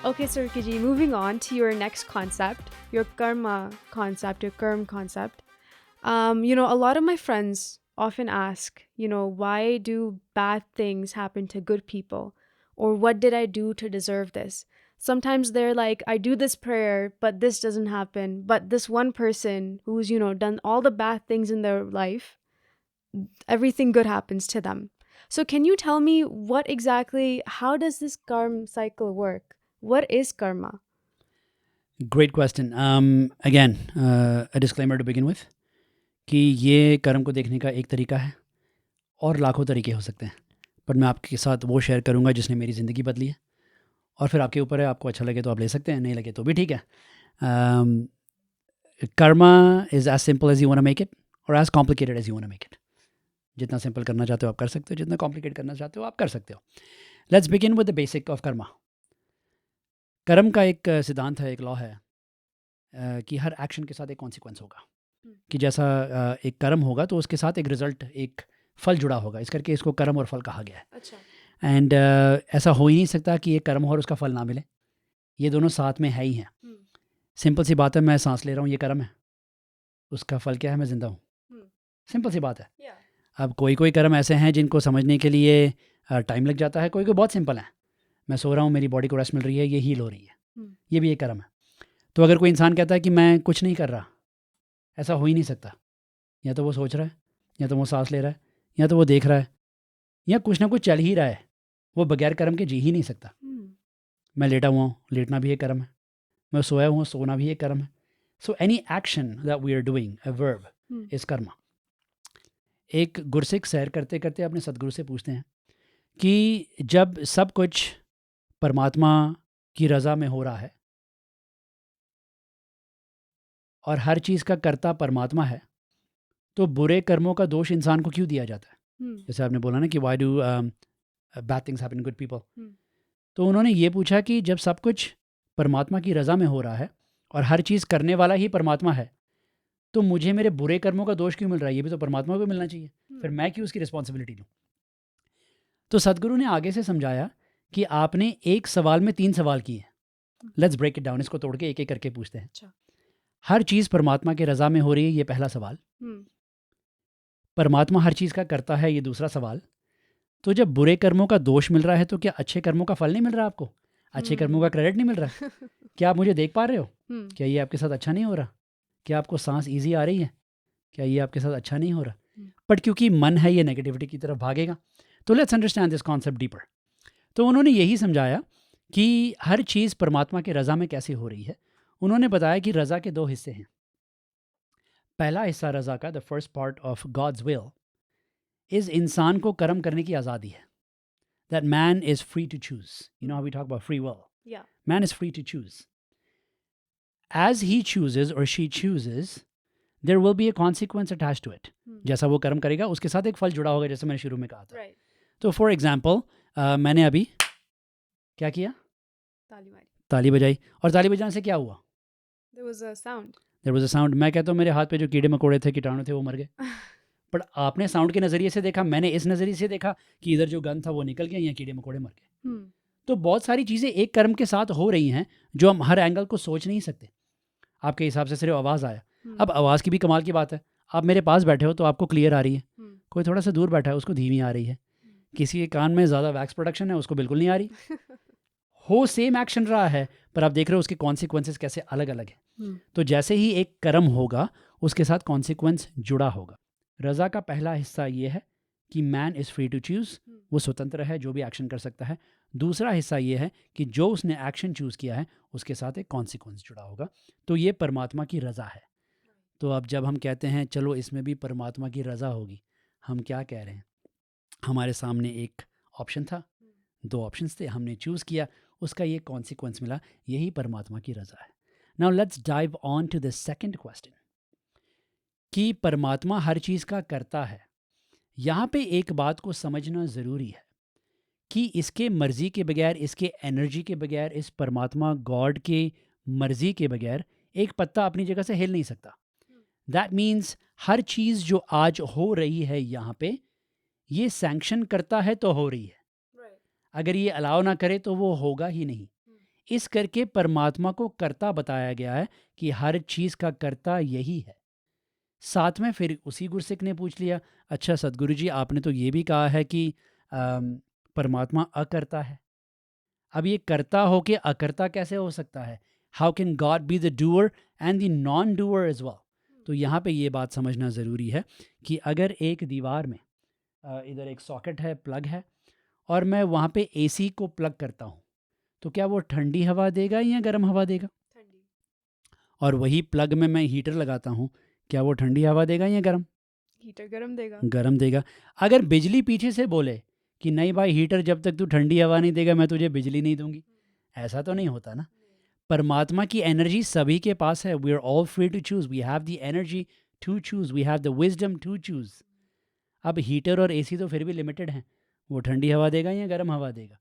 Okay, Surkiji, moving on to your next concept, your karma concept, your karm concept. A lot of my friends often ask, why do bad things happen to good people? Or what did I do to deserve this? Sometimes they're like, I do this prayer, but this doesn't happen. But this one person who's, done all the bad things in their life, everything good happens to them. So can you tell me how does this karma cycle work? What is karma? Great question. Again, a disclaimer to begin with कि ये कर्म को देखने का एक तरीका है और लाखों तरीके हो सकते हैं, पर मैं आपके साथ वो शेयर करूँगा जिसने मेरी ज़िंदगी बदली है, और फिर आपके ऊपर है, आपको अच्छा लगे तो आप ले सकते हैं, नहीं लगे तो भी ठीक है. Karma is as simple as you want to make it और as complicated as you want to make it. जितना सिंपल करना चाहते हो आप कर सकते हो, जितना कॉम्प्लिकेट करना चाहते हो आप कर सकते हो. Let's begin with the basic of Karma. कर्म का एक सिद्धांत है, एक लॉ है कि हर एक्शन के साथ एक कॉन्सिक्वेंस होगा. कि जैसा एक कर्म होगा तो उसके साथ एक रिजल्ट, एक फल जुड़ा होगा. इस करके इसको कर्म और फल कहा गया है. अच्छा. एंड ऐसा हो ही नहीं सकता कि एक कर्म हो और उसका फल ना मिले. ये दोनों साथ में है ही हैं. सिंपल सी बात है, मैं सांस ले रहा हूँ, ये कर्म है. उसका फल क्या है? मैं ज़िंदा हूँ. सिंपल सी बात है. अब कोई कर्म ऐसे हैं जिनको समझने के लिए टाइम लग जाता है, कोई बहुत सिंपल है. मैं सो रहा हूँ, मेरी बॉडी को रेस्ट मिल रही है, ये हील हो रही है, ये भी एक कर्म है. तो अगर कोई इंसान कहता है कि मैं कुछ नहीं कर रहा, ऐसा हो ही नहीं सकता. या तो वो सोच रहा है, या तो वो सांस ले रहा है, या तो वो देख रहा है, या कुछ ना कुछ चल ही रहा है. वो बगैर कर्म के जी ही नहीं सकता. मैं लेटा हुआ हूँ, लेटना भी एक कर्म है. मैं सोया हुआ हूँ, सोना भी एक कर्म है. So any action that we are doing, a verb, is karma. एक गुरसिख सैर करते करते अपने सदगुरु से पूछते हैं कि जब सब कुछ परमात्मा की रज़ा में हो रहा है और हर चीज़ का कर्ता परमात्मा है, तो बुरे कर्मों का दोष इंसान को क्यों दिया जाता है? जैसे आपने बोला ना कि why do bad things happen to good people. तो उन्होंने ये पूछा कि जब सब कुछ परमात्मा की रज़ा में हो रहा है और हर चीज़ करने वाला ही परमात्मा है, तो मुझे मेरे बुरे कर्मों का दोष क्यों मिल रहा है? ये भी तो परमात्मा को मिलना चाहिए. फिर मैं क्यों उसकी रिस्पॉन्सिबिलिटी लूँ? तो सदगुरु ने आगे से समझाया कि आपने एक सवाल में 3 सवाल किए. Let's break it down. इसको तोड़ के एक एक करके पूछते हैं. अच्छा. हर चीज़ परमात्मा के रज़ा में हो रही है, ये पहला सवाल. परमात्मा हर चीज़ का करता है, ये दूसरा सवाल. तो जब बुरे कर्मों का दोष मिल रहा है, तो क्या अच्छे कर्मों का फल नहीं मिल रहा आपको? अच्छे कर्मों का क्रेडिट नहीं मिल रहा? क्या आप मुझे देख पा रहे हो? क्या ये आपके साथ अच्छा नहीं हो रहा? क्या आपको सांस ईजी आ रही है? क्या ये आपके साथ अच्छा नहीं हो रहा? बट क्योंकि मन है, ये नेगेटिविटी की तरफ भागेगा. तो let's understand this concept deeper. तो उन्होंने यही समझाया कि हर चीज़ परमात्मा के रज़ा में कैसे हो रही है. उन्होंने बताया कि रज़ा के 2 हिस्से हैं. पहला हिस्सा रज़ा का, the first part of God's will, इस इंसान को कर्म करने की आज़ादी है. That man is free to choose. You know how we talk about free will. Man is free to choose. As he chooses और she chooses, there will be a consequence attached to it. जैसा वो कर्म करेगा उसके साथ एक फल जुड़ा होगा, जैसे मैंने शुरू में कहा था. तो फॉर एग्जाम्पल, मैंने अभी क्या किया? ताली बजाई. और ताली बजाने से क्या हुआ? There was a sound. There was a sound. मैं कहता हूँ मेरे हाथ पे जो कीड़े मकोड़े थे, कीटाणु थे, वो मर गए. बट आपने साउंड के नज़रिए से देखा, मैंने इस नज़रिए से देखा कि इधर जो गंध था वो निकल गया, या कीड़े मकोड़े मर गए. तो बहुत सारी चीज़ें एक कर्म के साथ हो रही हैं जो हम हर एंगल को सोच नहीं सकते. आपके हिसाब से सिर्फ आवाज़ आया. अब आवाज़ की भी कमाल की बात है. आप मेरे पास बैठे हो तो आपको क्लियर आ रही है. कोई थोड़ा सा दूर बैठा है, उसको धीमी आ रही है. किसी के कान में ज़्यादा वैक्स प्रोडक्शन है, उसको बिल्कुल नहीं आ रही. हो सेम एक्शन रहा है, पर आप देख रहे हो उसके कॉन्सिक्वेंसेस कैसे अलग अलग है. तो जैसे ही एक कर्म होगा, उसके साथ कॉन्सिक्वेंस जुड़ा होगा. रज़ा का पहला हिस्सा ये है कि man is free to choose. वो स्वतंत्र है, जो भी एक्शन कर सकता है. दूसरा हिस्सा ये है कि जो उसने एक्शन चूज़ किया है, उसके साथ एक कॉन्सिक्वेंस जुड़ा होगा. तो ये परमात्मा की रज़ा है. तो अब जब हम कहते हैं चलो इसमें भी परमात्मा की रज़ा होगी, हम क्या कह रहे हैं? हमारे सामने एक ऑप्शन था, 2 ऑप्शंस थे, हमने चूज़ किया, उसका ये कॉन्सिक्वेंस मिला. यही परमात्मा की रज़ा है. Now let's dive on to the second question कि परमात्मा हर चीज़ का करता है. यहाँ पे एक बात को समझना ज़रूरी है कि इसके मर्ज़ी के बगैर, इसके एनर्जी के बगैर, इस परमात्मा गॉड के मर्ज़ी के बगैर एक पत्ता अपनी जगह से हिल नहीं सकता. दैट मीन्स हर चीज़ जो आज हो रही है यहाँ पे, ये सैंक्शन करता है तो हो रही है. अगर ये अलाउ ना करे तो वो होगा ही नहीं. इस करके परमात्मा को कर्ता बताया गया है कि हर चीज़ का कर्ता यही है। साथ में फिर उसी गुरसिक ने पूछ लिया, अच्छा सदगुरु जी, आपने तो ये भी कहा है कि परमात्मा अकर्ता है। अब ये कर्ता हो के अकर्ता कैसे हो सकता है? How can God be the doer and the non doer as well? तो यहाँ पे ये बात समझना ज़रूरी है कि अगर एक दीवार में इधर एक सॉकेट है, प्लग है, और मैं वहाँ पे एसी को प्लग करता हूँ, तो क्या वो ठंडी हवा देगा या गर्म हवा देगा? ठंडी। और वही प्लग में मैं हीटर लगाता हूँ, क्या वो ठंडी हवा देगा या गर्म? हीटर गरम देगा। गर्म देगा। अगर बिजली पीछे से बोले कि नहीं भाई हीटर, जब तक तू ठंडी हवा नहीं देगा मैं तुझे बिजली नहीं दूंगी, ऐसा तो नहीं होता ना। परमात्मा की एनर्जी सभी के पास है। We are all free to choose, we have the energy to choose, we have the wisdom to choose. अब हीटर और एसी तो फिर भी लिमिटेड हैं, वो ठंडी हवा देगा या गर्म हवा देगा।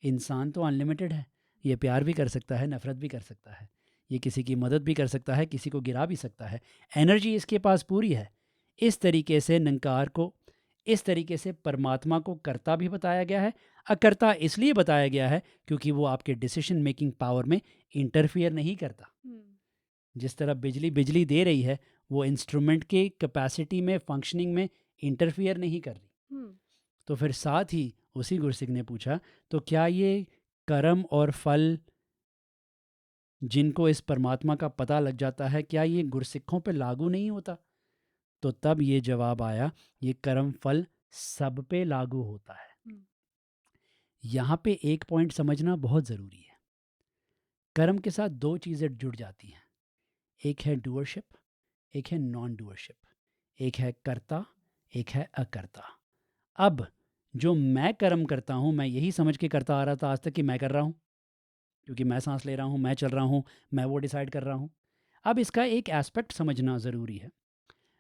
इंसान तो अनलिमिटेड है, ये प्यार भी कर सकता है, नफरत भी कर सकता है, ये किसी की मदद भी कर सकता है, किसी को गिरा भी सकता है। एनर्जी इसके पास पूरी है। इस तरीके से निरंकार को, इस तरीके से परमात्मा को कर्ता भी बताया गया है। अकर्ता इसलिए बताया गया है क्योंकि वो आपके डिसीजन मेकिंग पावर में इंटरफियर नहीं करता। जिस तरह बिजली बिजली दे रही है, वो इंस्ट्रूमेंट के कैपेसिटी में, फंक्शनिंग में इंटरफियर नहीं कर रही। तो फिर साथ ही उसी गुरसिक ने पूछा, तो क्या ये कर्म और फल जिनको इस परमात्मा का पता लग जाता है, क्या ये गुरसिखों पे लागू नहीं होता? तो तब ये जवाब आया, ये कर्म फल सब पे लागू होता है। यहाँ पे एक पॉइंट समझना बहुत ज़रूरी है। कर्म के साथ दो चीज़ें जुड़ जाती हैं, एक है डूअरशिप, एक है नॉन डूअरशिप। एक है कर्ता, एक है अकर्ता। अब जो मैं कर्म करता हूँ, मैं यही समझ के करता आ रहा था आज तक कि मैं कर रहा हूँ, क्योंकि मैं सांस ले रहा हूँ, मैं चल रहा हूँ, मैं वो डिसाइड कर रहा हूँ। अब इसका एक एस्पेक्ट समझना ज़रूरी है।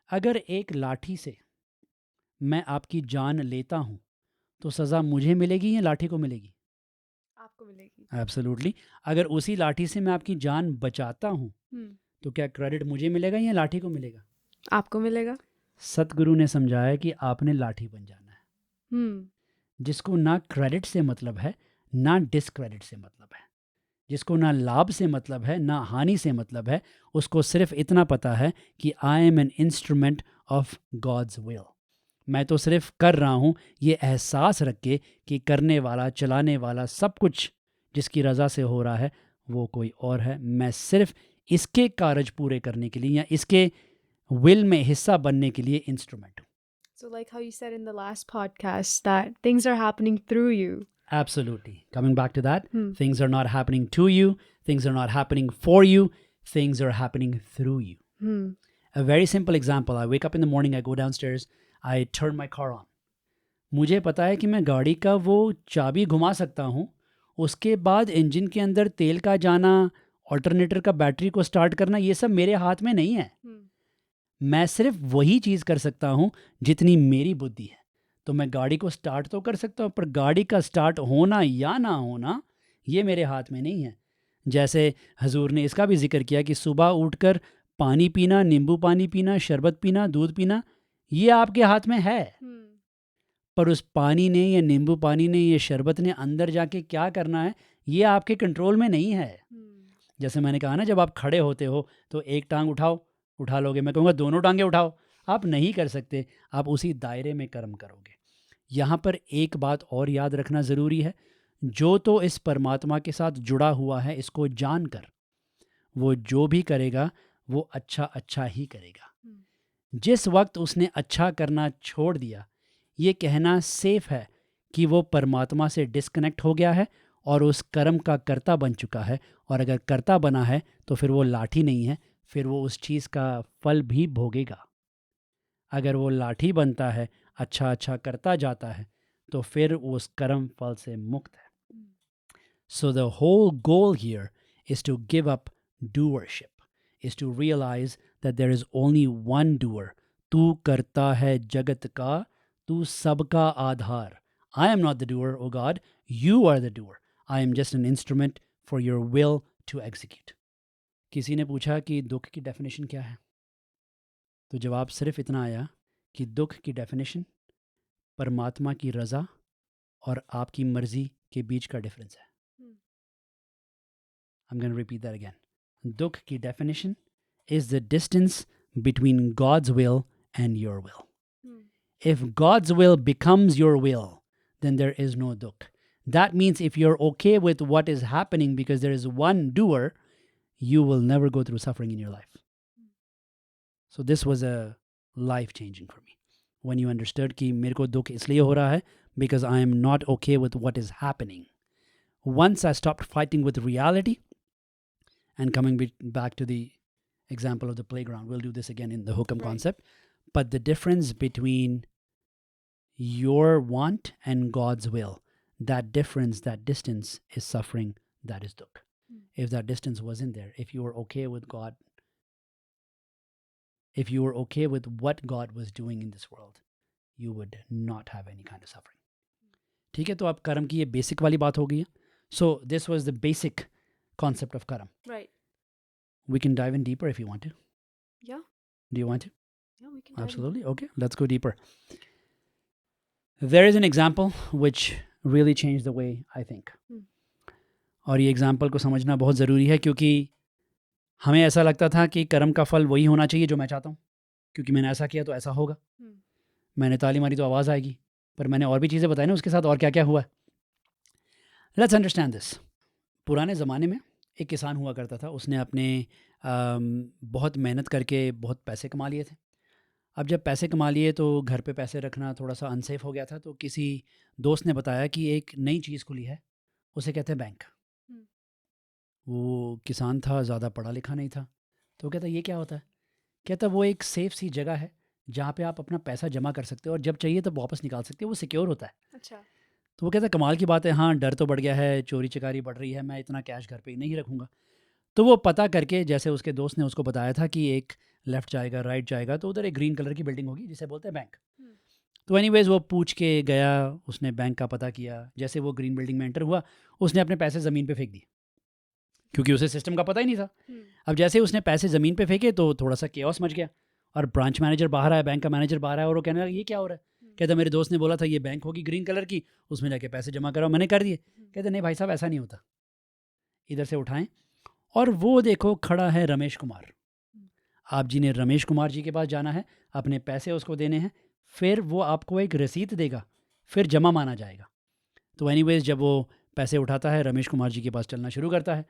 अगर एक लाठी से मैं आपकी जान लेता हूँ, तो सज़ा मुझे मिलेगी या लाठी को मिलेगी? आपको मिलेगी। एब्सोल्युटली। अगर उसी लाठी से मैं आपकी जान बचाता हूँ, तो क्या क्रेडिट मुझे मिलेगा या लाठी को मिलेगा? आपको मिलेगा। सतगुरु ने समझाया कि आपने लाठी बन जाना है, जिसको ना क्रेडिट से मतलब है, ना डिसक्रेडिट से मतलब है, जिसको ना लाभ से मतलब है, ना हानि से मतलब है। उसको सिर्फ इतना पता है कि I am an instrument of God's will. मैं तो सिर्फ कर रहा हूँ, ये एहसास रख के कि करने वाला, चलाने वाला, सब कुछ जिसकी रज़ा से हो रहा है वो कोई और है। मैं सिर्फ इसके कार्य पूरे करने के लिए या इसके विल में हिस्सा बनने के लिए इंस्ट्रूमेंट हूँ। So like how you said in the last podcast that things are happening through you. Absolutely. Coming back to that, things are not happening to you, things are not happening for you, things are happening through you. A very simple example, I wake up in the morning, I go downstairs, I turn my car on. मुझे पता है कि मैं गाड़ी का वो चाबी घुमा सकता हूँ, उसके बाद इंजन के अंदर तेल का जाना, ऑल्टरनेटर का बैटरी को स्टार्ट करना, ये सब मेरे हाथ में नहीं है। मैं सिर्फ वही चीज़ कर सकता हूँ जितनी मेरी बुद्धि है। तो मैं गाड़ी को स्टार्ट तो कर सकता हूँ, पर गाड़ी का स्टार्ट होना या ना होना ये मेरे हाथ में नहीं है। जैसे हजूर ने इसका भी जिक्र किया कि सुबह उठकर पानी पीना, नींबू पानी पीना, शरबत पीना, दूध पीना, ये आपके हाथ में है। पर उस पानी ने या नींबू पानी ने, ये शरबत ने अंदर जाके क्या करना है, ये आपके कंट्रोल में नहीं है। जैसे मैंने कहा ना, जब आप खड़े होते हो तो एक टांग उठा लोगे, मैं कहूँगा दोनों टांगें उठाओ, आप नहीं कर सकते। आप उसी दायरे में कर्म करोगे। यहाँ पर एक बात और याद रखना ज़रूरी है, जो तो इस परमात्मा के साथ जुड़ा हुआ है, इसको जानकर वो जो भी करेगा वो अच्छा अच्छा ही करेगा। जिस वक्त उसने अच्छा करना छोड़ दिया, ये कहना सेफ है कि वो परमात्मा से डिस्कनेक्ट हो गया है और उस कर्म का कर्ता बन चुका है। और अगर कर्ता बना है तो फिर वो लाठी नहीं है, फिर वो उस चीज़ का फल भी भोगेगा। अगर वो लाठी बनता है, अच्छा अच्छा करता जाता है, तो फिर वो उस कर्म फल से मुक्त है। So the whole goal here is to give up doership, is to realise that there is only one doer. तू करता है जगत का, तू सबका आधार। I am not the doer, O God, you are the doer. I am just an instrument for your will to execute. किसी ने पूछा कि दुख की डेफिनेशन क्या है, तो जवाब सिर्फ इतना आया कि दुख की डेफिनेशन परमात्मा की रज़ा और आपकी मर्ज़ी के बीच का डिफरेंस है। I'm going to repeat that again. दुख की definition is the distance between God's will and your will. If God's will becomes your will, then there is no dukh. That means if you're okay with what is happening because there is one doer, you will never go through suffering in your life. So this was a life changing for me. When you understood कि मेरे को दुख इसलिए हो रहा है because I am not okay with what is happening. Once I stopped fighting with reality and coming back to the example of the playground, we'll do this again in the hukam concept, but the difference between your want and God's will, that difference, that distance is suffering, that is dukh. If that distance wasn't there, if you were okay with God, if you were okay with what God was doing in this world, you would not have any kind of suffering. ठीक है, तो अब कर्म की ये basic वाली बात हो गई है. So this was the basic concept of karam. Right. We can dive in deeper if you want to. Yeah. Do you want to? Yeah, we can. dive in. Absolutely. Okay, let's go deeper. There is an example which really changed the way I think. और ये example को समझना बहुत ज़रूरी है क्योंकि हमें ऐसा लगता था कि कर्म का फल वही होना चाहिए जो मैं चाहता हूँ, क्योंकि मैंने ऐसा किया तो ऐसा होगा. मैंने ताली मारी तो आवाज़ आएगी, पर मैंने और भी चीज़ें बताई ना उसके साथ और क्या क्या हुआ. Let's understand this. पुराने ज़माने में एक किसान हुआ करता था. उसने अपने बहुत मेहनत करके बहुत पैसे कमा लिए थे. अब जब पैसे कमा लिए तो घर पे पैसे रखना थोड़ा सा अनसेफ हो गया था. तो किसी दोस्त ने बताया कि एक नई चीज़ खुली है, उसे कहते हैं बैंक. वो किसान था, ज़्यादा पढ़ा लिखा नहीं था. तो कहता ये क्या होता है? कहता वो एक सेफ सी जगह है जहाँ पे आप अपना पैसा जमा कर सकते हो और जब चाहिए तब वापस निकाल सकते हो. वो सिक्योर होता है. अच्छा. तो वो कहता कमाल की बात है. हाँ, डर तो बढ़ गया है, चोरी चकारी बढ़ रही है, मैं इतना कैश घर पे ही नहीं रखूँगा. तो वो पता करके, जैसे उसके दोस्त ने उसको बताया था कि एक लेफ़्ट जाएगा, राइट जाएगा, तो उधर एक ग्रीन कलर की बिल्डिंग होगी जिसे बोलते हैं बैंक. तो एनीवेज़ वो पूछ के गया, उसने बैंक का पता किया. जैसे वो ग्रीन बिल्डिंग में एंटर हुआ, उसने अपने पैसे ज़मीन पे फेंक दिए क्योंकि उसे सिस्टम का पता ही नहीं था. अब जैसे उसने पैसे ज़मीन पे फेंके तो थोड़ा सा केओस मच गया और ब्रांच मैनेजर बाहर आया, बैंक का मैनेजर बाहर आया और वो कहने लगा ये क्या हो रहा है? कहता मेरे दोस्त ने बोला था ये बैंक होगी ग्रीन कलर की, उसमें जाके पैसे जमा कराओ, मैंने कर दिए. कहते नहीं भाई साहब, ऐसा नहीं होता, इधर से उठाएं. और वो देखो खड़ा है रमेश कुमार. आप जी ने रमेश कुमार जी के पास जाना है, अपने पैसे उसको देने हैं, फिर वो आपको एक रसीद देगा, फिर जमा माना जाएगा. तो एनीवेज जब वो पैसे उठाता है, रमेश कुमार जी के पास चलना शुरू करता है.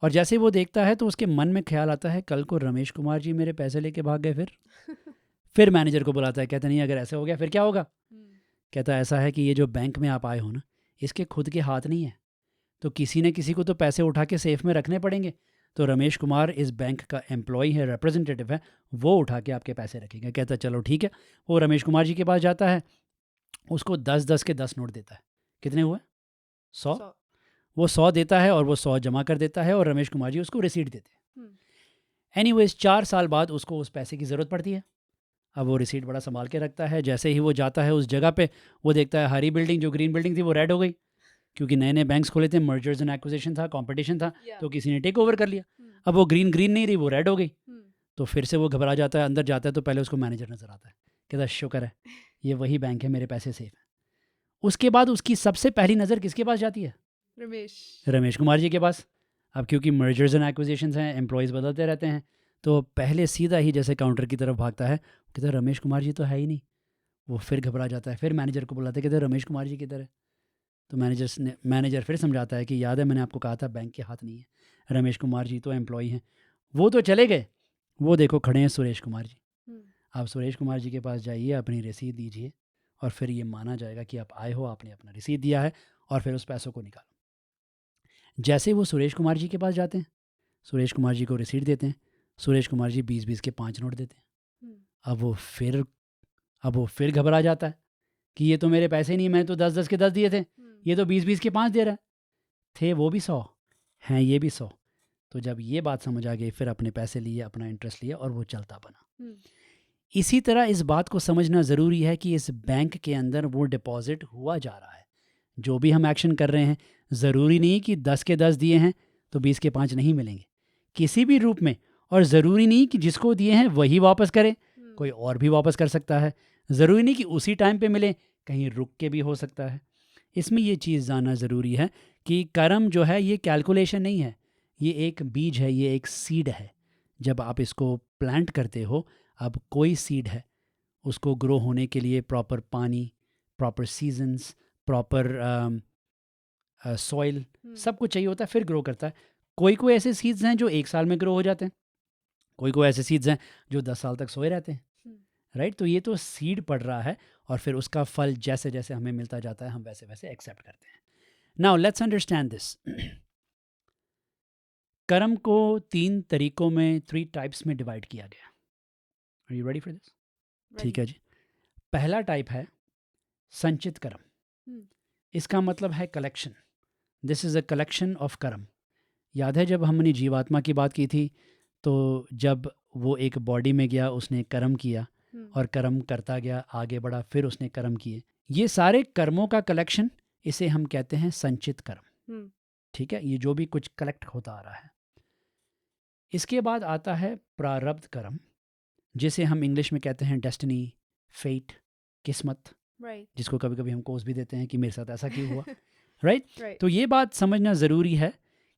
और जैसे वो देखता है तो उसके मन में ख्याल आता है कल को रमेश कुमार जी मेरे पैसे लेके भाग गए. फिर मैनेजर को बुलाता है. कहता नहीं अगर ऐसे हो गया फिर क्या होगा? कहता ऐसा है कि ये जो बैंक में आप आए हो ना, इसके खुद के हाथ नहीं है, तो किसी न किसी को तो पैसे उठा के सेफ में रखने पड़ेंगे. तो रमेश कुमार इस बैंक का एम्प्लॉय है, रिप्रेजेंटेटिव है, वो उठा के आपके पैसे रखेगा. कहता चलो ठीक है. वो रमेश कुमार जी के पास जाता है, उसको 10-10 के 10 नोट देता है. कितने हुए? 100. वो 100 देता है और वो 100 जमा कर देता है और रमेश कुमार जी उसको रिसीट देते हैं. एनीवेज 4 साल बाद उसको उस पैसे की ज़रूरत पड़ती है. अब वो रिसीट बड़ा संभाल के रखता है. जैसे ही वो जाता है उस जगह पे, वो देखता है हरी बिल्डिंग जो ग्रीन बिल्डिंग थी वो रेड हो गई, क्योंकि नए नए बैंक्स खोले थे, मर्जर्स एंड एक्विजिशन था, कंपटीशन था, तो किसी ने टेक ओवर कर लिया. अब वो ग्रीन नहीं रही, वो रेड हो गई. तो फिर से वो घबरा जाता है, अंदर जाता है तो पहले उसको मैनेजर नज़र आता है. कहता शुक्र है ये वही बैंक है, मेरे पैसे सेफ हैं. उसके बाद उसकी सबसे पहली नज़र किसके पास जाती है? रमेश कुमार जी के पास. अब क्योंकि मर्जर्स एंड एक्विजिशंस हैं, एम्प्लॉयज़ बदलते रहते हैं, तो पहले सीधा ही जैसे काउंटर की तरफ भागता है. कहता है रमेश कुमार जी तो है ही नहीं. वो फिर घबरा जाता है, फिर मैनेजर को बुलाते, कहते हैं रमेश कुमार जी किधर है? तो मैनेजर फिर समझाता है कि याद है मैंने आपको कहा था बैंक के हाथ नहीं है, रमेश कुमार जी तो एम्प्लॉय हैं. वो तो चले गए, वो देखो खड़े हैं सुरेश कुमार जी. आप सुरेश कुमार जी के पास जाइए, अपनी रसीद दीजिए और फिर ये माना जाएगा कि आप आए हो, आपने अपना रसीद दिया है, और फिर उस पैसों को निकालो. जैसे वो सुरेश कुमार जी के पास जाते हैं, सुरेश कुमार जी को रसीद देते हैं, सुरेश कुमार जी 20-20 के 5 नोट देते हैं. अब वो फिर घबरा जाता है कि ये तो मेरे पैसे नहीं, मैंने तो 10-10 के 10 दिए थे, ये तो 20-20 के 5 दे रहा है. थे वो भी 100 हैं, ये भी 100. तो जब ये बात समझ आ गई, फिर अपने पैसे लिए, अपना इंटरेस्ट लिया और वो चलता बना. इसी तरह इस बात को समझना ज़रूरी है कि इस बैंक के अंदर वो डिपॉजिट हुआ जा रहा है. जो भी हम एक्शन कर रहे हैं, ज़रूरी नहीं कि 10 के 10 दिए हैं तो 20 के 5 नहीं मिलेंगे किसी भी रूप में. और ज़रूरी नहीं कि जिसको दिए हैं वही वापस करे, कोई और भी वापस कर सकता है. ज़रूरी नहीं कि उसी टाइम पे मिले, कहीं रुक के भी हो सकता है. इसमें ये चीज़ जानना ज़रूरी है कि कर्म जो है ये कैलकुलेशन नहीं है, ये एक बीज है, ये एक सीड है। जब आप इसको प्लांट करते हो, अब कोई सीड है, उसको ग्रो होने के लिए प्रॉपर पानी, प्रॉपर सीजन्स, प्रॉपर सॉइल, सब कुछ चाहिए होता है, फिर ग्रो करता है। कोई कोई ऐसे सीड्स हैं जो 1 साल में ग्रो हो जाते हैं, कोई कोई ऐसे सीड्स हैं जो 10 साल तक सोए रहते हैं, राइट। तो ये तो सीड पड़ रहा है और फिर उसका फल जैसे जैसे हमें मिलता जाता है हम वैसे वैसे एक्सेप्ट करते हैं। Now let's understand this. कर्म को 3 तरीकों में, 3 टाइप्स में डिवाइड किया गया। Are you ready for this? ठीक है जी। पहला टाइप है संचित कर्म। इसका मतलब है collection. This is a collection of कर्म। याद है जब हमने जीवात्मा की बात की थी, तो जब वो एक बॉडी में गया, उसने कर्म किया और कर्म करता गया, आगे बढ़ा, फिर उसने कर्म किए। ये सारे कर्मों का कलेक्शन, इसे हम कहते हैं संचित कर्म। ठीक है, ये जो भी कुछ कलेक्ट होता आ रहा है। इसके बाद आता है प्रारब्ध कर्म, जिसे हम इंग्लिश में कहते हैं डेस्टिनी, फेट, किस्मत, जिसको कभी कभी हम कोस भी देते हैं कि मेरे साथ ऐसा क्यों हुआ, राइट। तो ये बात समझना ज़रूरी है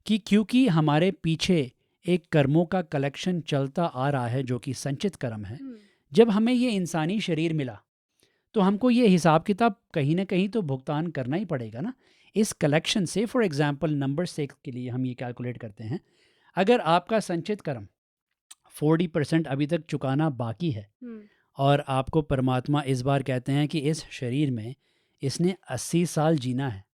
कि क्योंकि हमारे पीछे एक कर्मों का कलेक्शन चलता आ रहा है जो कि संचित कर्म है। जब हमें ये इंसानी शरीर मिला तो हमको ये हिसाब किताब कहीं ना कहीं तो भुगतान करना ही पड़ेगा ना इस कलेक्शन से। फॉर एग्जांपल नंबर 6 के लिए हम ये कैलकुलेट करते हैं, अगर आपका संचित कर्म 40% अभी तक चुकाना बाकी है और आपको परमात्मा इस बार कहते हैं कि इस शरीर में इसने 80 साल जीना है,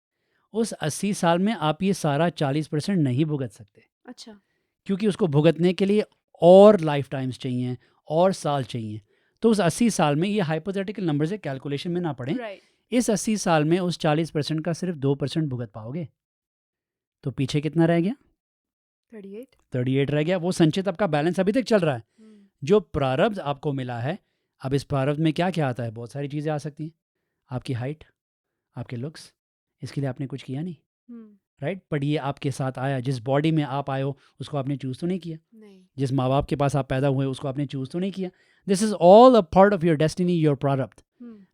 उस 80 साल में आप ये सारा 40% नहीं भुगत सकते। अच्छा। क्योंकि उसको भुगतने के लिए और लाइफ टाइम्स चाहिए और साल चाहिए। तो उस 80 साल में, ये हाइपोथेटिकल नंबर से कैलकुलेशन में ना पड़े, इस 80 साल में उस 40% का सिर्फ 2% भुगत पाओगे। तो पीछे कितना रह गया? 38 रह गया। वो संचित आपका बैलेंस अभी तक चल रहा है। जो प्रारब्ध आपको मिला है, अब इस प्रारब्ध में क्या क्या आता है? बहुत सारी चीज़ें आ सकती हैं। आपकी हाइट, आपके लुक्स, इसके लिए आपने कुछ किया नहीं, राइट। बट ये आपके साथ आया। जिस बॉडी में आप आए हो उसको आपने चूज़ तो नहीं किया। जिस माँ बाप के पास आप पैदा हुए उसको आपने चूज़ तो नहीं किया। This is all a part of your destiny, your prarabdha.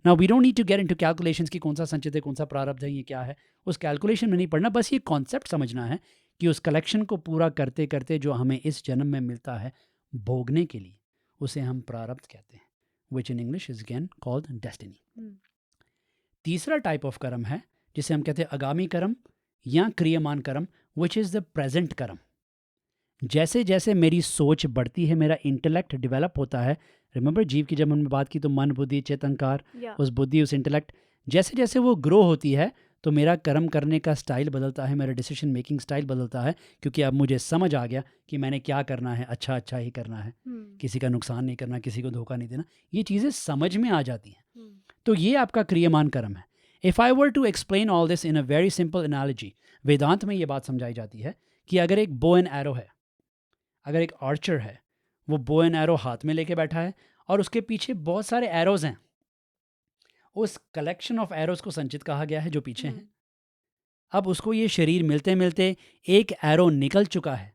Now we don't need to get into calculations कि कौन सा संचित है, कौन सा प्रारब्ध है, ये क्या है, उस कैलकुलेशन में नहीं पढ़ना। बस ये कॉन्सेप्ट समझना है कि उस कलेक्शन को पूरा करते करते जो हमें इस जन्म में मिलता है भोगने के लिए, उसे हम प्रारब्ध कहते हैं, which in English is again called destiny. तीसरा टाइप ऑफ कर्म है जिसे हम कहते हैं आगामी कर्म या क्रियमान कर्म, विच इज़ द प्रेजेंट कर्म। जैसे जैसे मेरी सोच बढ़ती है, मेरा इंटेलेक्ट डेवलप होता है। रिमेंबर जीव की जब हमने बात की तो मन, बुद्धि, चित्त, अहंकार, उस बुद्धि, उस इंटेलेक्ट, जैसे जैसे वो ग्रो होती है तो मेरा कर्म करने का स्टाइल बदलता है, मेरा डिसीजन मेकिंग स्टाइल बदलता है, क्योंकि अब मुझे समझ आ गया कि मैंने क्या करना है, अच्छा अच्छा ही करना है, किसी का नुकसान नहीं करना, किसी को धोखा नहीं देना। ये चीज़ें समझ में आ जाती हैं। तो ये आपका क्रियमान कर्म है। If I were to explain all this in a very simple analogy, Vedanta में ये बात समझाई जाती है कि अगर एक बो एंड एरो है, अगर एक आर्चर है, वो बो एंड एरो हाथ में लेके बैठा है और उसके पीछे बहुत सारे एरोज हैं, उस कलेक्शन ऑफ एरोज को संचित कहा गया है जो पीछे हैं। अब उसको ये शरीर मिलते मिलते एक एरो निकल चुका है।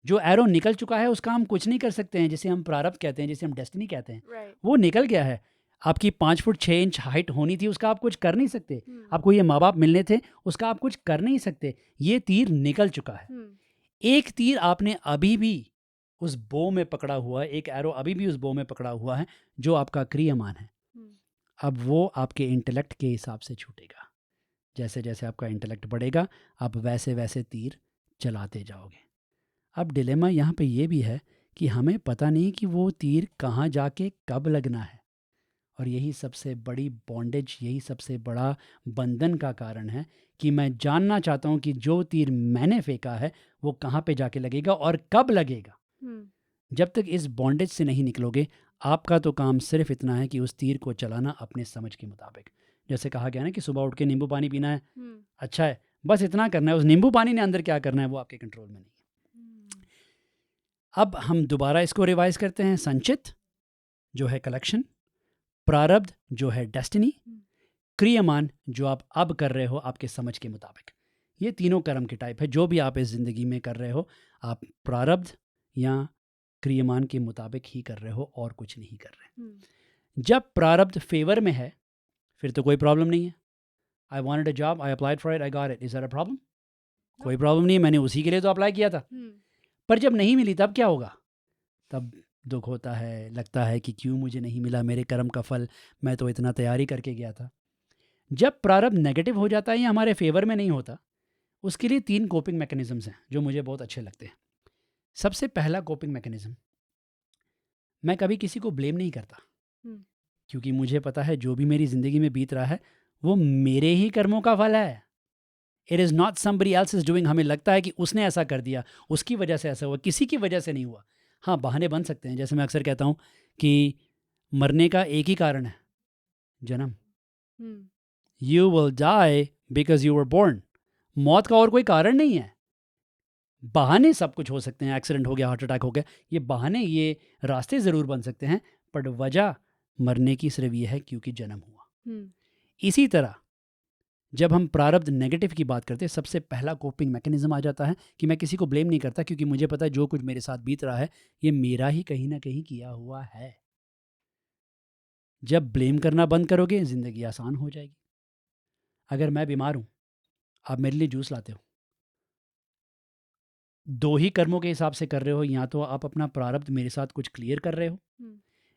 जो एरो निकल चुका है उसका हम कुछ नहीं कर सकते हैं, जिसे हम प्रारब्ध कहते हैं, जिसे हम डेस्टिनी कहते हैं। वो निकल गया है। आपकी 5 फुट 6 इंच हाइट होनी थी, उसका आप कुछ कर नहीं सकते। आपको ये माँ बाप मिलने थे, उसका आप कुछ कर नहीं सकते। ये तीर निकल चुका है। एक तीर आपने अभी भी उस बो में पकड़ा हुआ है, एक एरो अभी भी उस बो में पकड़ा हुआ है, जो आपका क्रियमान है। अब वो आपके इंटेलेक्ट के हिसाब से छूटेगा। जैसे जैसे आपका इंटेलेक्ट बढ़ेगा, आप वैसे वैसे तीर चलाते जाओगे। अब डिलेमा यहाँ पे ये भी है कि हमें पता नहीं कि वो तीर कहाँ जाके कब लगना है, और यही सबसे बड़ी बॉन्डेज, यही सबसे बड़ा बंधन का कारण है कि मैं जानना चाहता हूँ कि जो तीर मैंने फेंका है वो कहाँ पे जाके लगेगा और कब लगेगा। जब तक इस बॉन्डेज से नहीं निकलोगे, आपका तो काम सिर्फ इतना है कि उस तीर को चलाना अपने समझ के मुताबिक। जैसे कहा गया ना कि सुबह उठ के नींबू पानी पीना है, अच्छा है, बस इतना करना है। उस नींबू पानी ने अंदर क्या करना है वो आपके कंट्रोल में नहीं है। अब हम दोबारा इसको रिवाइज करते हैं। संचित जो है कलेक्शन, प्रारब्ध जो है डेस्टिनी, क्रियमान जो आप अब कर रहे हो आपके समझ के मुताबिक। ये तीनों कर्म के टाइप है। जो भी आप इस ज़िंदगी में कर रहे हो, आप प्रारब्ध या क्रियमान के मुताबिक ही कर रहे हो और कुछ नहीं कर रहे। जब प्रारब्ध फेवर में है फिर तो कोई प्रॉब्लम नहीं है। I wanted a job, I applied for it, I got it, is that a problem? कोई प्रॉब्लम नहीं है, मैंने उसी के लिए तो अप्लाई किया था। पर जब नहीं मिली तब क्या होगा? तब दुख होता है, लगता है कि क्यों मुझे नहीं मिला मेरे कर्म का फल, मैं तो इतना तैयारी करके गया था। जब प्रारब्ध नेगेटिव हो जाता है या हमारे फेवर में नहीं होता, उसके लिए 3 कोपिंग मैकेनिज्म्स हैं जो मुझे बहुत अच्छे लगते हैं। सबसे पहला कोपिंग मैकेनिज्म, मैं कभी किसी को ब्लेम नहीं करता, क्योंकि मुझे पता है जो भी मेरी ज़िंदगी में बीत रहा है वो मेरे ही कर्मों का फल है। It is not somebody else is doing. हमें लगता है कि उसने ऐसा कर दिया, उसकी वजह से ऐसा हुआ, किसी की वजह से नहीं हुआ। हाँ, बहाने बन सकते हैं, जैसे मैं अक्सर कहता हूँ कि मरने का एक ही कारण है, जन्म। You will die because you were born. मौत का और कोई कारण नहीं है। बहाने सब कुछ हो सकते हैं, एक्सीडेंट हो गया, हार्ट अटैक हो गया, ये बहाने, ये रास्ते ज़रूर बन सकते हैं, बट वजह मरने की सिर्फ ये है क्योंकि जन्म हुआ। इसी तरह जब हम प्रारब्ध नेगेटिव की बात करते हैं, सबसे पहला कोपिंग मैकेनिज्म आ जाता है कि मैं किसी को ब्लेम नहीं करता, क्योंकि मुझे पता है जो कुछ मेरे साथ बीत रहा है ये मेरा ही कहीं ना कहीं किया हुआ है। जब ब्लेम करना बंद करोगे ज़िंदगी आसान हो जाएगी। अगर मैं बीमार हूँ, आप मेरे लिए जूस लाते हो, 2 ही कर्मों के हिसाब से कर रहे हो, या तो आप अपना प्रारब्ध मेरे साथ कुछ क्लियर कर रहे हो,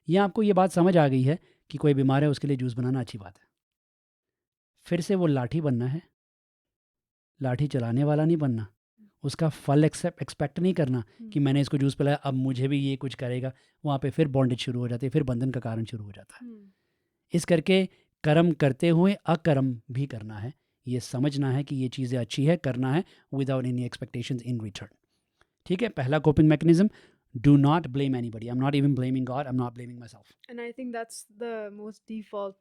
या आपको ये बात समझ आ गई है कि कोई बीमार है उसके लिए जूस बनाना अच्छी बात है। फिर से वो लाठी बनना है, लाठी चलाने वाला नहीं बनना, उसका फल एक्सपेक्ट नहीं करना कि मैंने इसको जूस पिलाया अब मुझे भी ये कुछ करेगा। वहाँ पे फिर बॉन्डेज शुरू हो जाती है, फिर बंधन का कारण शुरू हो जाता है। इस करके कर्म करते हुए अकर्म भी करना है, ये समझना है कि ये चीज़ें अच्छी है, करना है without any expectations in return. ठीक है, पहला coping mechanism, do not blame anybody. I am not even blaming God, I am not blaming my self. And I think that's the most default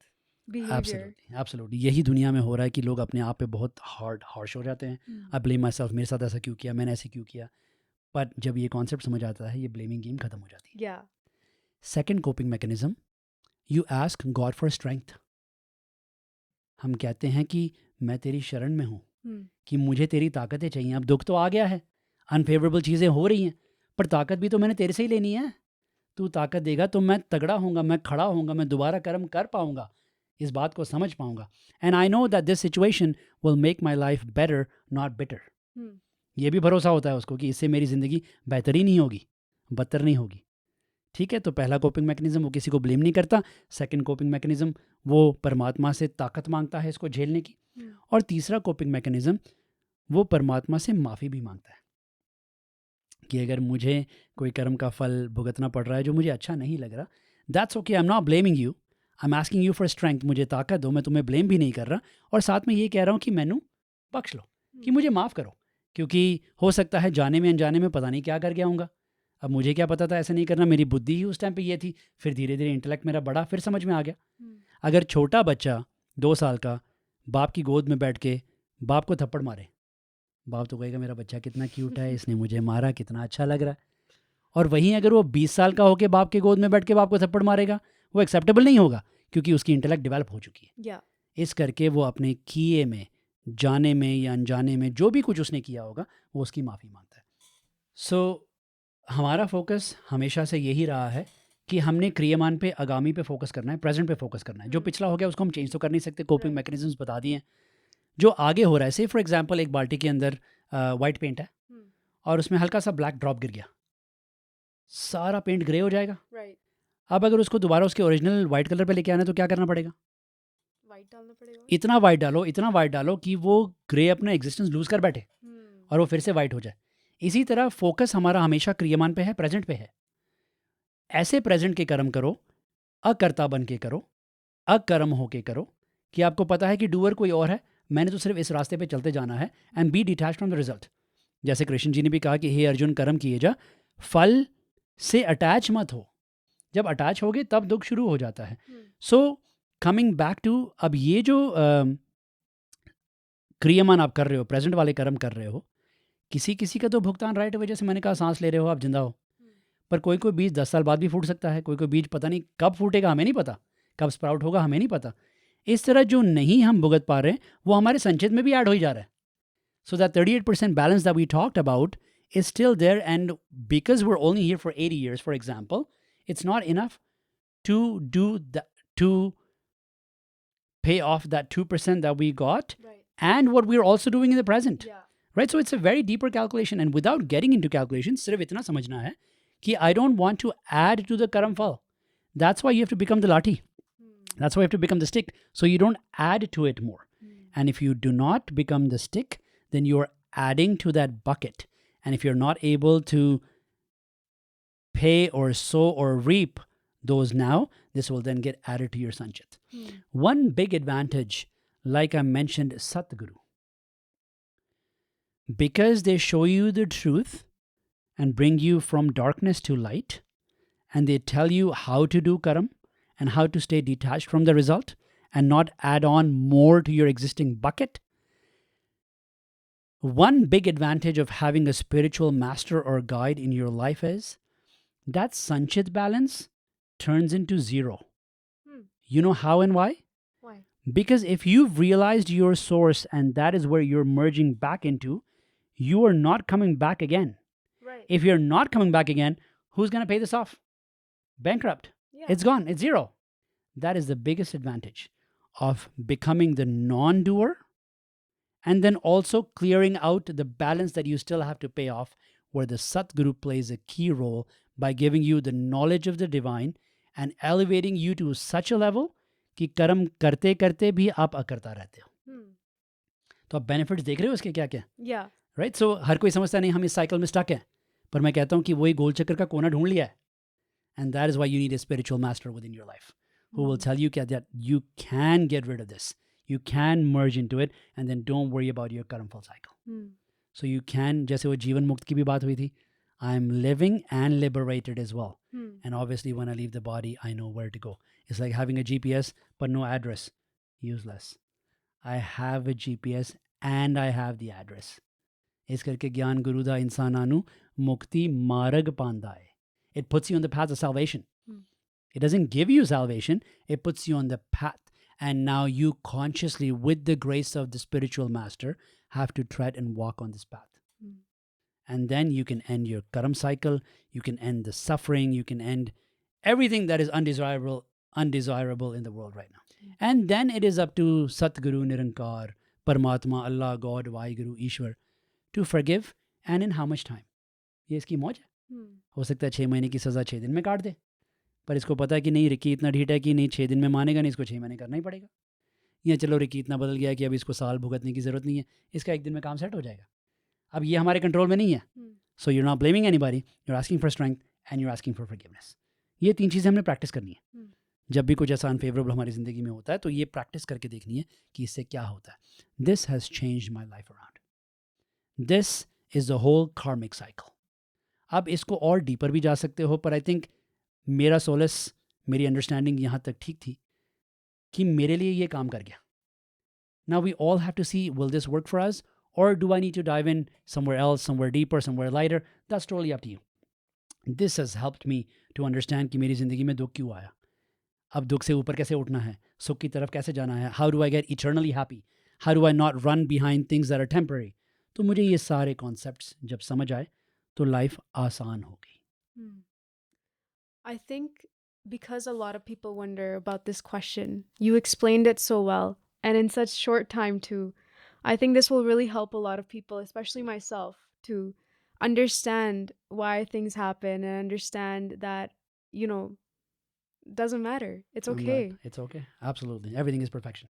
behavior. Absolutely, absolutely, यही दुनिया में हो रहा है कि लोग अपने आप पे बहुत हार्श हो जाते हैं। आई ब्लेम माई सेल्फ, मेरे साथ ऐसा क्यों किया, मैंने ऐसे क्यों किया। पर जब ये कॉन्सेप्ट समझ आता है, ये ब्लेमिंग गेम खत्म हो जाती है। Yeah. Second coping mechanism, you ask God for strength. हम कहते हैं कि मैं तेरी शरण में हूँ, कि मुझे तेरी ताकतें चाहिए। अब दुख तो आ गया है, अनफेवरेबल चीज़ें हो रही हैं, पर ताकत भी तो मैंने तेरे से ही लेनी है। तू ताकत देगा तो मैं तगड़ा होऊंगा, मैं खड़ा होऊंगा, मैं दोबारा कर्म कर पाऊंगा, इस बात को समझ पाऊंगा। And I know that this situation will make my life better not better. ये भी भरोसा होता है उसको कि इससे मेरी ज़िंदगी बेहतर ही नहीं होगी, बदतर नहीं होगी। ठीक है, तो पहला कोपिंग मैकेनिज्म, वो किसी को ब्लेम नहीं करता। सेकंड कोपिंग मैकेनिज्म, वो परमात्मा से ताकत मांगता है इसको झेलने की। और तीसरा कोपिंग मैकेनिज्म, वो परमात्मा से माफ़ी भी मांगता है कि अगर मुझे कोई कर्म का फल भुगतना पड़ रहा है जो मुझे अच्छा नहीं लग रहा, that's okay, I am not blaming you, I am asking you for strength. मुझे ताकत दो, मैं तुम्हें ब्लेम भी नहीं कर रहा, और साथ में ये कह रहा हूँ कि मैनू बख्श लो, कि मुझे माफ़ करो, क्योंकि हो सकता है जाने में अनजाने में पता नहीं क्या कर गया हूँगा। अब मुझे क्या पता था ऐसा नहीं करना, मेरी बुद्धि ही उस टाइम पे ये थी। फिर धीरे धीरे इंटेलेक्ट मेरा बढ़ा, फिर समझ में आ गया। अगर छोटा बच्चा 2 साल का बाप की गोद में बैठ के बाप को थप्पड़ मारे, बाप तो कहेगा मेरा बच्चा कितना क्यूट है, इसने मुझे मारा, कितना अच्छा लग रहा है। और वहीं अगर वो 20 साल का होकर बाप के गोद में बैठ के बाप को थप्पड़ मारेगा, वो एक्सेप्टेबल नहीं होगा, क्योंकि उसकी इंटेलेक्ट डेवलप हो चुकी है। Yeah. इस करके वो अपने किए में, जाने में या अनजाने में, जो भी कुछ उसने किया होगा, वो उसकी माफ़ी मांगता है। सो हमारा फोकस हमेशा से यही रहा है कि हमने क्रियमान पे, आगामी पे फोकस करना है, प्रेजेंट पे फोकस करना है। जो पिछला हो गया उसको हम चेंज तो कर नहीं सकते, कोपिंग मैकेनिज्म्स बता दिए हैं। जो आगे हो रहा है, से फॉर एग्जांपल एक बाल्टी के अंदर वाइट पेंट है और उसमें हल्का सा ब्लैक ड्रॉप गिर गया, सारा पेंट ग्रे हो जाएगा। Right. अब अगर उसको दोबारा उसके ओरिजिनल वाइट कलर पे लेके आना है तो क्या करना पड़ेगा? White डालना पड़ेगा। इतना वाइट डालो, इतना वाइट डालो कि वो ग्रे अपना एग्जिस्टेंस लूज कर बैठे और वो फिर से वाइट हो जाए। इसी तरह फोकस हमारा हमेशा क्रियमान पे है, प्रेजेंट पे है। ऐसे प्रेजेंट के कर्म करो, अकर्ता बन के करो, अकर्म होके करो, कि आपको पता है कि डूअर कोई और है, मैंने तो सिर्फ इस रास्ते पे चलते जाना है। And be detached from the result. जैसे कृष्ण जी ने भी कहा कि हे अर्जुन, कर्म किए जा, फल से अटैच मत हो। जब अटैच होगे तब दुख शुरू हो जाता है। सो कमिंग बैक टू, अब ये जो क्रियमान आप कर रहे हो, प्रेजेंट वाले कर्म कर रहे हो, किसी किसी का तो भुगतान राइट है। जैसे मैंने कहा, सांस ले रहे हो आप, जिंदा हो, पर कोई कोई बीज 10 साल बाद भी फूट सकता है, कोई कोई बीज पता नहीं कब फूटेगा, हमें नहीं पता, कब स्प्राउट होगा हमें नहीं पता। इस तरह जो नहीं हम भुगत पा रहे हैं वो हमारे संचित में भी ऐड हो ही जा रहा है। So that 38% balance that we talked about is still there, and because we're only here for 80 years, for example, it's not enough to do that, to pay off that 2% that we got, Right. and what we're also doing in the present. Yeah. Right? So it's a very deeper calculation. And without getting into calculation, सिर्फ इतना समझना है कि I don't want to add to the karam phal. That's why you have to become the lathi. That's why you have to become the stick. So you don't add to it more. And if you do not become the stick, then you're adding to that bucket. And if you're not able to pay or sow or reap those now, this will then get added to your sanchit. One big advantage, like I mentioned, Satguru. Because they show you the truth and bring you from darkness to light, and they tell you how to do karam and how to stay detached from the result and not add on more to your existing bucket. One big advantage of having a spiritual master or guide in your life is that sanchit balance turns into zero. You know how and why? Why? Because if you've realized your source and that is where you're merging back into, you are not coming back again. Right. If you're not coming back again, who's going to pay this off? Bankrupt. Yeah. It's gone. It's zero. That is the biggest advantage of becoming the non-doer, and then also clearing out the balance that you still have to pay off, where the Satguru plays a key role by giving you the knowledge of the divine and elevating you to such a level कि कर्म करते करते भी आप अकरता रहते हो. तो आप बेनिफिट्स देख रहे हो इसके क्या क्या? Yeah. राइट. सो हर कोई समझता नहीं हम इस साइकिल में स्टक है, पर मैं कहता हूँ कि वही गोल चक्कर का कोना ढूंढ लिया है. And that is why you need a spiritual master within your life who will tell you that you can get rid of this. You can merge into it and then don't worry about your karma phal cycle. So you can, जैसे वो जीवन मुक्त की भी बात हुई थी, I'm living and liberated as well. And obviously when I leave the body, I know where to go. It's like having a GPS but no address. Useless. I have a GPS and I have the address. ਇਸ ਕਰਕੇ ਗਿਆਨ ਗੁਰੂ ਦਾ ਇਨਸਾਨਾਂ ਨੂੰ ਮੁਕਤੀ ਮਾਰਗ ਪਾਉਂਦਾ ਹੈ. It puts you on the path of salvation. It doesn't give you salvation. It puts you on the path. And now you consciously, with the grace of the spiritual master, have to tread and walk on this path. And then you can end your karam cycle. You can end the suffering. You can end everything that is undesirable in the world right now. And then it is up to Satguru, Nirankar, Paramatma, Allah, God, Vaheguru, Ishwar to forgive. And in how much time? ये इसकी मौज है. हो सकता है 6 महीने की सज़ा 6 दिन में काट दे, पर इसको पता है कि नहीं रिकी इतना ढीठ है कि नहीं 6 दिन में मानेगा नहीं, इसको 6 महीने करना ही पड़ेगा. या चलो रिकी इतना बदल गया है कि अब इसको साल भुगतने की ज़रूरत नहीं है, इसका 1 दिन में काम सेट हो जाएगा. अब ये हमारे कंट्रोल में नहीं है. सो you're not blaming anybody, you're asking for strength and you're asking for forgiveness. ये 3 चीज़ें हमने प्रैक्टिस करनी है. जब भी कुछ ऐसा अनफेवरेबल हमारी ज़िंदगी में होता है तो ये प्रैक्टिस करके देखनी है कि इससे क्या होता है. This has changed my life around. This is the whole karmic cycle. अब इसको और डीपर भी जा सकते हो, पर आई थिंक मेरा सोलस, मेरी अंडरस्टैंडिंग यहाँ तक ठीक थी कि मेरे लिए ये काम कर गया. Now we all have to see will this work for us और do I need to dive in somewhere else, somewhere deeper, somewhere lighter. That's totally up to you. This has helped me to understand कि मेरी ज़िंदगी में दुख क्यों आया, अब दुख से ऊपर कैसे उठना है, सुख की तरफ कैसे जाना है, how do I get eternally happy, how do I not run behind things that are temporary. तो मुझे ये सारे कॉन्सेप्ट्स जब समझ आए तो लाइफ आसान हो गई. I think because a lot of people wonder about this question, you explained it so well and in such short time too. I think this will really help a lot of people, especially myself, to understand why things happen and understand that, doesn't matter. It's okay. It's okay. Absolutely. Everything is perfection.